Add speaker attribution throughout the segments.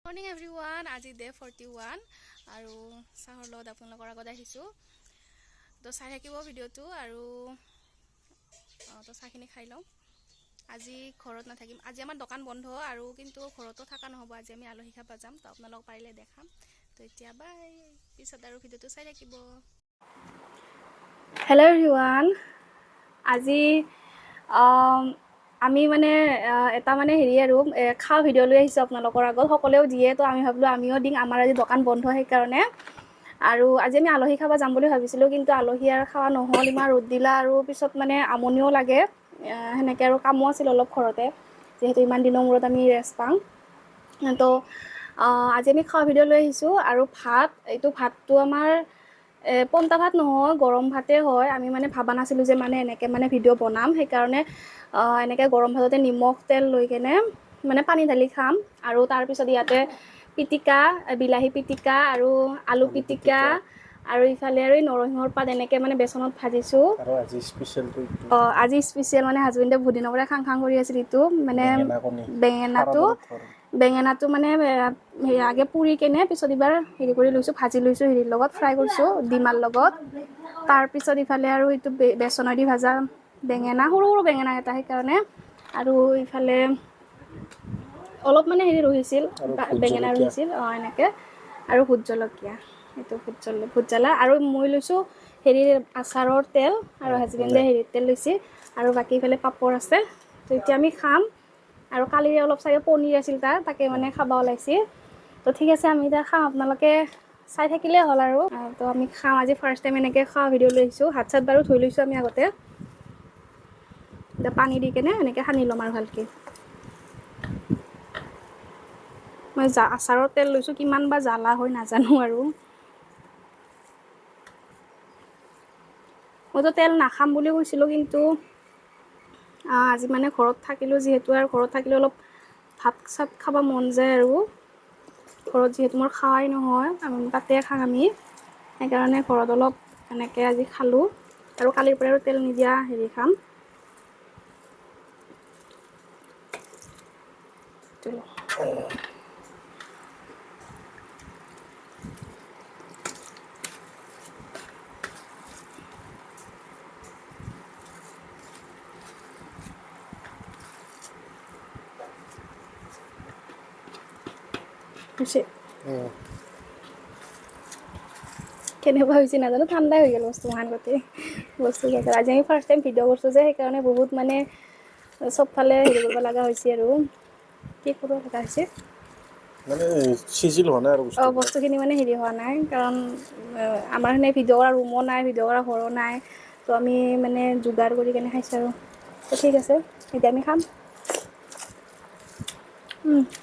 Speaker 1: morning everyone আজি day 41 আৰু চাহৰ লগত আপোনালোকৰ আগত আহিছোঁ তো চাই থাকিব ভিডিঅ'টো আৰু তো চাহখিনি খাই লওঁ আজি ঘৰত নাথাকিম আজি আমাৰ দোকান বন্ধ আৰু কিন্তু ঘৰতো থকা নহ'ব আজি আমি আলহী খাব যাম তো আপোনালোক পাৰিলে দেখাম তো এতিয়া বাই পিছত আৰু ভিডিঅ'টো চাই থাকিব হেল্ল' এভৰিৱান আজি আমি মানে এটা মানে হেৰি আৰু খাওঁ ভিডিঅ' লৈ আহিছোঁ আপোনালোকৰ আগত সকলোৱেও দিয়ে তো আমি ভাবিলোঁ আমিও দিম আমাৰ আজি দোকান বন্ধ সেইকাৰণে আৰু আজি আমি আলহী খাব যাম বুলি ভাবিছিলোঁ কিন্তু আলহী আৰু খাৱা নহ'ল ইমান ৰ'দ দিলা আৰু পিছত মানে আমনিও লাগে সেনেকৈ আৰু কামো আছিল অলপ ঘৰতে যিহেতু ইমান দিনৰ মূৰত আমি ৰেষ্ট পাওঁ তো আজি আমি খোৱা ভিডিঅ' লৈ আহিছোঁ আৰু এইটো ভাতটো আমাৰ পন্তা ভাত নহয় গৰম ভাতেই হয় আমি মানে ভাবা নাছিলোঁ যে মানে এনেকৈ মানে ভিডিঅ' বনাম সেইকাৰণে এনেকৈ গৰম ভাততে নিমখ তেল লৈ কেনে মানে পানী ঢালি খাম আৰু তাৰপিছত ইয়াতে পিটিকা বিলাহী পিটিকা আৰু আলু পিটিকা আৰু ইফালে আৰু নৰসিংহৰ পাত এনেকৈ মানে বেচনত ভাজিছোঁ
Speaker 2: আৰু আজি স্পেচিয়েলটো
Speaker 1: আজি স্পেচিয়েল মানে হাজবেণ্ডে বহুত দিনৰ পৰা খাং কৰি আছিল এইটো মানে বেঙেনাটো মানে আগে পুৰি কেনে পিছত এবাৰ হেৰি কৰি লৈছোঁ ভাজি লৈছোঁ হেৰিৰ লগত ফ্ৰাই কৰিছোঁ ডিমাৰ লগত তাৰপিছত ইফালে আৰু এইটো বেচনেদি ভাজা বেঙেনা সৰু সৰু বেঙেনা এটা সেইকাৰণে আৰু ইফালে অলপ মানে হেৰি ৰহিছিল বেঙেনা ৰহিছিল এনেকৈ আৰু ভোট জলকীয়া এইটো ভোট জ্বালা আৰু মই লৈছোঁ হেৰিৰ আচাৰৰ তেল আৰু হাজবেণ্ডে হেৰিৰ তেল লৈছে আৰু বাকী ইফালে পাপৰ আছে তো এতিয়া আমি খাম আৰু কালিৰে অলপ চাগে পনীৰ আছিল তাকে মানে খাব ওলাইছে তো ঠিক আছে আমি এতিয়া খাম আপোনালোকে চাই থাকিলেই হ'ল আৰু তো আমি খাওঁ আজি ফাৰ্ষ্ট টাইম এনেকৈ খোৱা ভিডিঅ' লৈ আহিছোঁ হাত চাত বাৰু ধুই লৈছোঁ আমি আগতে এতিয়া পানী দি কেনে এনেকৈ সানি ল'ম আৰু ভালকৈ মই আচাৰৰ তেল লৈছোঁ কিমান বা জ্বালা হয় নাজানো আৰু মইতো তেল নাখাম বুলি কৈছিলোঁ কিন্তু আজি মানে ঘৰত থাকিলোঁ যিহেতু আৰু ঘৰত থাকিলে অলপ ভাত চাত খাব মন যায় আৰু ঘৰত যিহেতু মোৰ খাৱাই নহয় তাতে খাম আমি সেইকাৰণে ঘৰত অলপ এনেকৈ আজি খালোঁ আৰু কালিৰ পৰা আৰু তেল নিদিয়া হেৰি খাম কেনেকুৱা হৈছে নাজানো ঠাণ্ডাই হৈ গ'ল বস্তু মহান গোটেই বস্তু আজি আমি ফাৰ্ষ্ট টাইম ভিডিঅ' কৰিছোঁ যে সেইকাৰণে বহুত মানে চবফালে হেৰি কৰিব লগা হৈছে আৰু কি কৰিব লগা হৈছে
Speaker 2: মানে সিজিল হোৱা নাই আৰু
Speaker 1: বস্তুখিনি মানে হেৰি হোৱা নাই কাৰণ আমাৰ সেনে ভিডিঅ' কৰা ৰুমো নাই ভিডিঅ' কৰা ঘৰো নাই তো আমি মানে যোগাৰ কৰি কেনে খাইছোঁ আৰু তো ঠিক আছে এতিয়া আমি খাম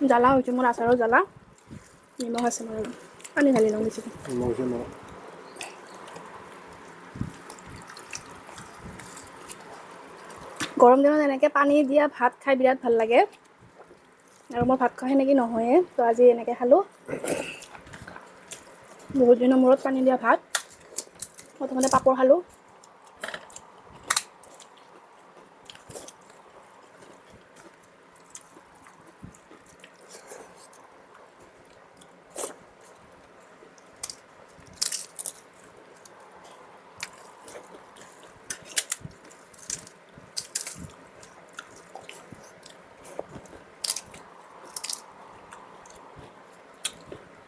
Speaker 1: জ্বালা হৈছে মোৰ আচাৰৰ জ্বালা নিমখ আছে মোৰ পানী ঢালি লওঁ বেছিকৈ গৰম দিনত এনেকৈ পানী দিয়া ভাত খাই বিৰাট ভাল লাগে আৰু মই ভাত খোৱা সেনেকৈ নহয়ে তো আজি এনেকৈ খালোঁ বহুত দিনৰ মূৰত পানী দিয়া ভাত প্ৰথমতে পাপৰ খালোঁ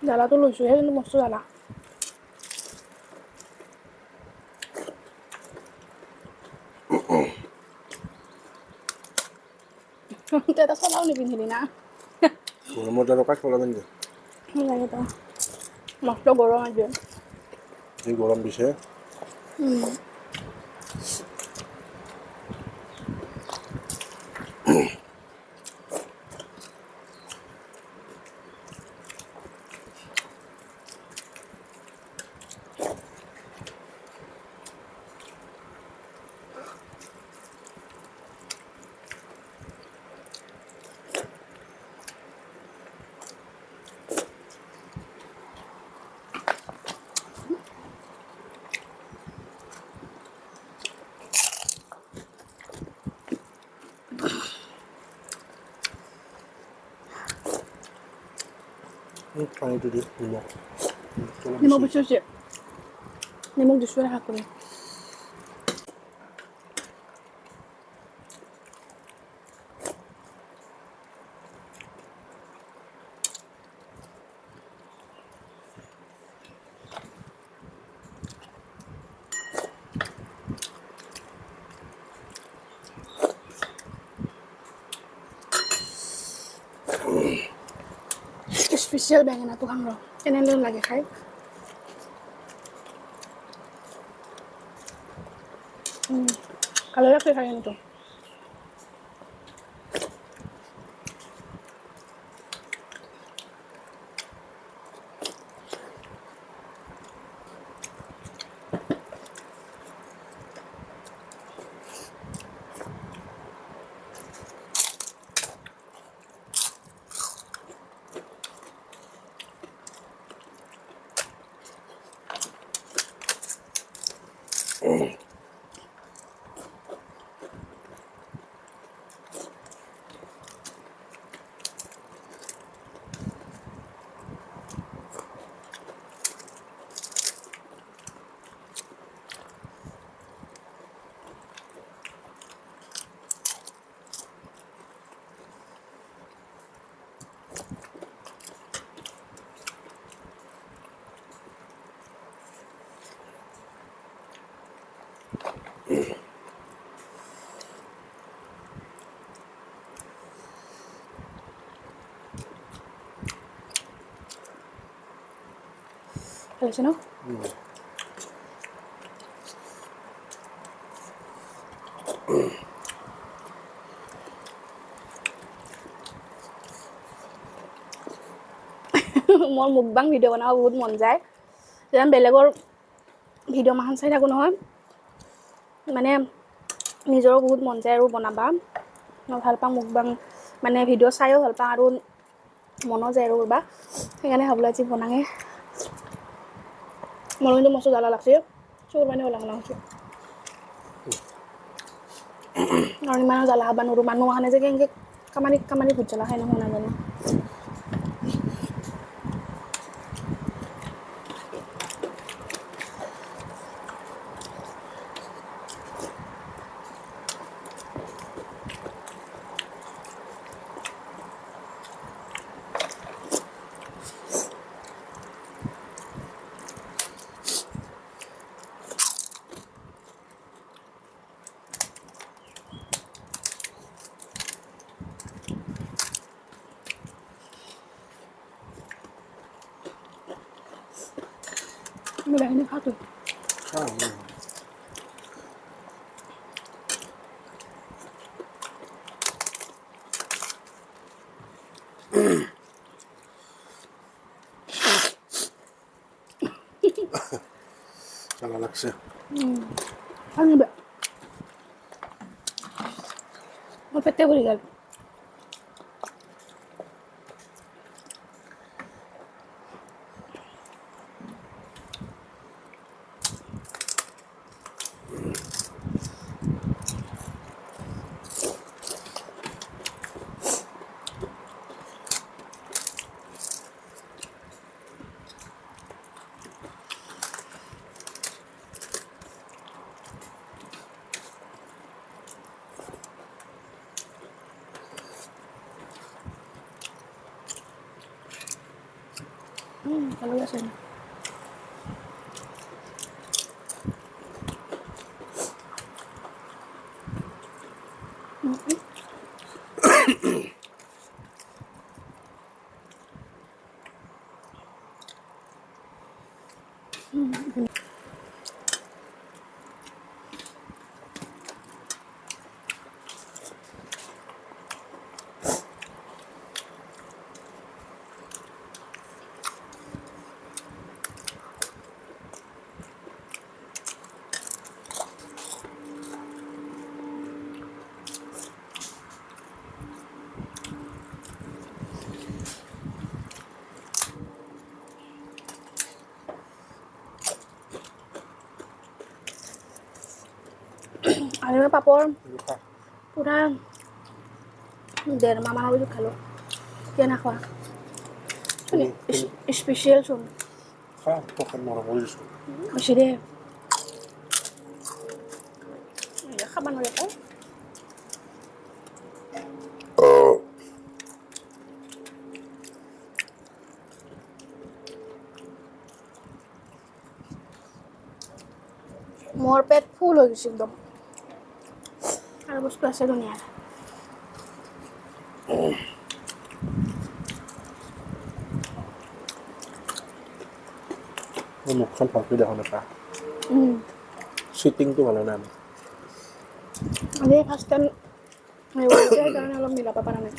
Speaker 1: জ্বালাটো লৈছোঁহে কিন্তু মস্ত জ্বালা তই এটা চলাও নিপিন্ধিলি না
Speaker 2: গৰমত আৰু কাক চলাব নেকি
Speaker 1: লাগে তো মস্ত গৰম আজি
Speaker 2: যি গৰম দিছে পানীটো দি নিমখ
Speaker 1: নিমখ বেছি হৈছে নিমখ দিছোঁ শাক কৰি স্পেচিয়েল বেঙেনাটো খাম ৰ কেনেদৰে লাগে খাই ভালো লাগছে খাই কিন্তু ভাল হৈছে ন মোৰ মুকবাং ভিডিঅ' বনাব বহুত মন যায় যেন বেলেগৰ ভিডিঅ' মাখন চাই থাকোঁ নহয় মানে নিজৰো বহুত মন যায় আৰু বনাবা মই ভাল পাওঁ মুকবাং মানে ভিডিঅ' চাইও ভাল পাওঁ আৰু মনো যায় আৰু কৰবা সেইকাৰণে ভাবিলোঁ আজি বনাঙে মোৰ কিন্তু মস্ত জ্বালা লাগছে চোৰ মানে ওলাং হৈছে আৰু ইমান জ্বালা খাব নোৱাৰোঁ মানুহ কাৰণে যে কেনেকৈ কামানি কামানি ভোট জ্বালা খাই নহয় নাজানো বিলাহীনি খাওঁতো
Speaker 2: জ্বালা লাগছে
Speaker 1: আনিবা মোৰ পেটে ভৰি গ'ল ভালো আছে আৰু পাপৰ পুৰা 1.5 মাহৰ পিছত খালোঁ কিয় নাখোৱা স্পেচিয়েল চোন
Speaker 2: খা পকেট মৰম কৰিছোঁ
Speaker 1: হৈছে দে খাব নোৱাৰে পাই মোৰ পেট ফুল হৈ গৈছে একদম আৰু বস্তু আছে ধুনীয়া
Speaker 2: মুখখন ভালকৈ দেখা নাপা চিটিংটো ভালে নাই
Speaker 1: আমি ফাৰ্ষ্ট টাইম সেইকাৰণে অলপ মিলাব পৰা নাই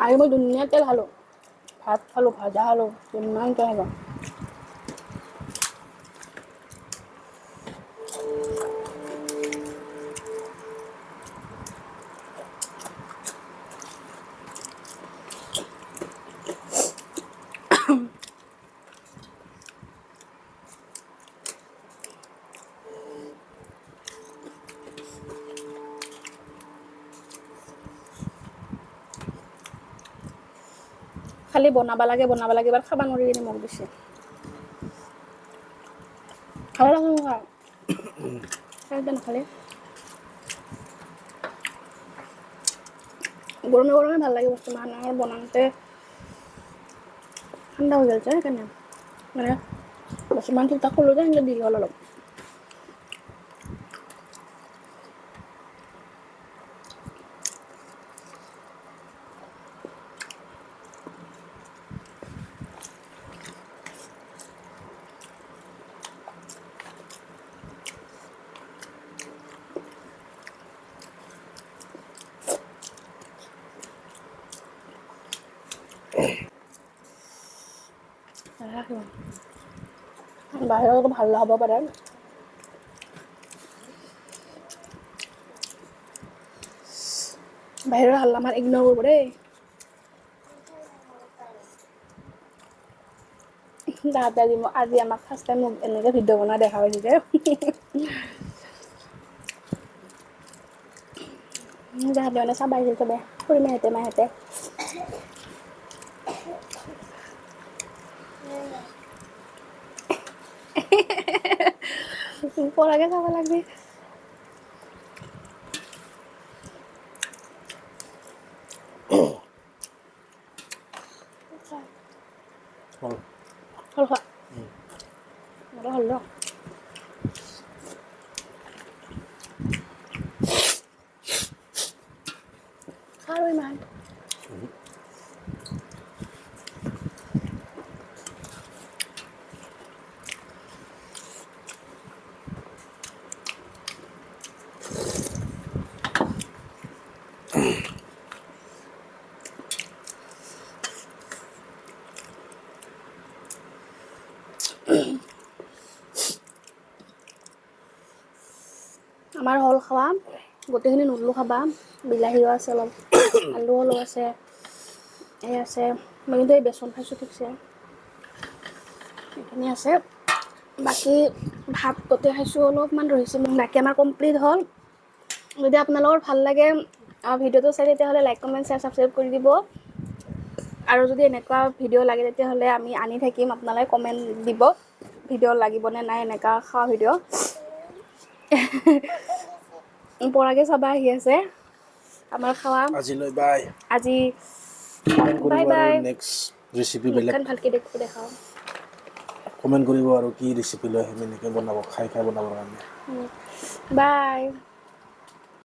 Speaker 1: আৰু মই ধুনীয়া তেল খালোঁ ভাত খালোঁ ভাজা খালোঁ কিমান তেল খালোঁ খালি বনাব লাগে এবাৰ খাব নোৱাৰি কিনে মোক দিছে খাব লাগে নহয় খাই নাখালে গৰমে ভাল লাগে বস্তু মানৰ বনাওঁতে ঠাণ্ডা হৈ গ'ল যে সেইকাৰণে মানে বস্তুমান ঠিক ঠাক কৰিলোঁ যে সেনেকৈ দি হ'ল অলপ বাহিৰত ভাল হ'ব পাৰে বাহিৰৰ হাল্লা আমাৰ ইগনৰ কৰিব দেই তাহাঁতে আজি আমাক ফাৰ্ষ্ট টাইম এনেকৈ ভিডিঅ' বনোৱা দেখা পাইছে যে তাহাঁতে মানে চাব আহিছিল চবে খুৰী মাহঁতে পৰাকে চাব লাগবি
Speaker 2: হ'ল
Speaker 1: হ'ল খোৱা মোৰো হ'ল ন আৰু ইমান আমাৰ হ'ল খাৱা গোটেইখিনি নুডলো খাবা বিলাহীও আছে অলপ আলু অলপ আছে এই আছে মই কিন্তু এই বেচন খাইছোঁ ঠিকছে এইখিনি আছে বাকী ভাত গোটেই খাইছোঁ অলপমান ৰহিছে বাকী আমাৰ কমপ্লিট হ'ল যদি আপোনালোকৰ ভাল লাগে ভিডিঅ'টো চাই তেতিয়াহ'লে লাইক কমেণ্ট শ্বেয়াৰ ছাবস্ক্ৰাইব কৰি দিব আৰু যদি এনেকুৱা ভিডিঅ' লাগে তেতিয়াহ'লে আমি আনি থাকিম আপোনালোকে কমেণ্ট দিব ভিডিঅ' লাগিবনে নাই এনেকুৱা খোৱা ভিডিঅ' পৰাগে চাবা আহি আছে আমাৰ খাৱা
Speaker 2: আজিলৈ বাই
Speaker 1: আজি
Speaker 2: কমেণ্ট
Speaker 1: বাই
Speaker 2: কৰিব আৰু
Speaker 1: বাই
Speaker 2: নেক্সট ৰেচিপি বেলেগ
Speaker 1: মুখখন ভালকৈ দেখাওঁ
Speaker 2: কমেণ্ট কৰিব আৰু কি ৰেচিপি লৈ আহিম এনেকৈ বনাব খাই বনাবৰ কাৰণে
Speaker 1: বাই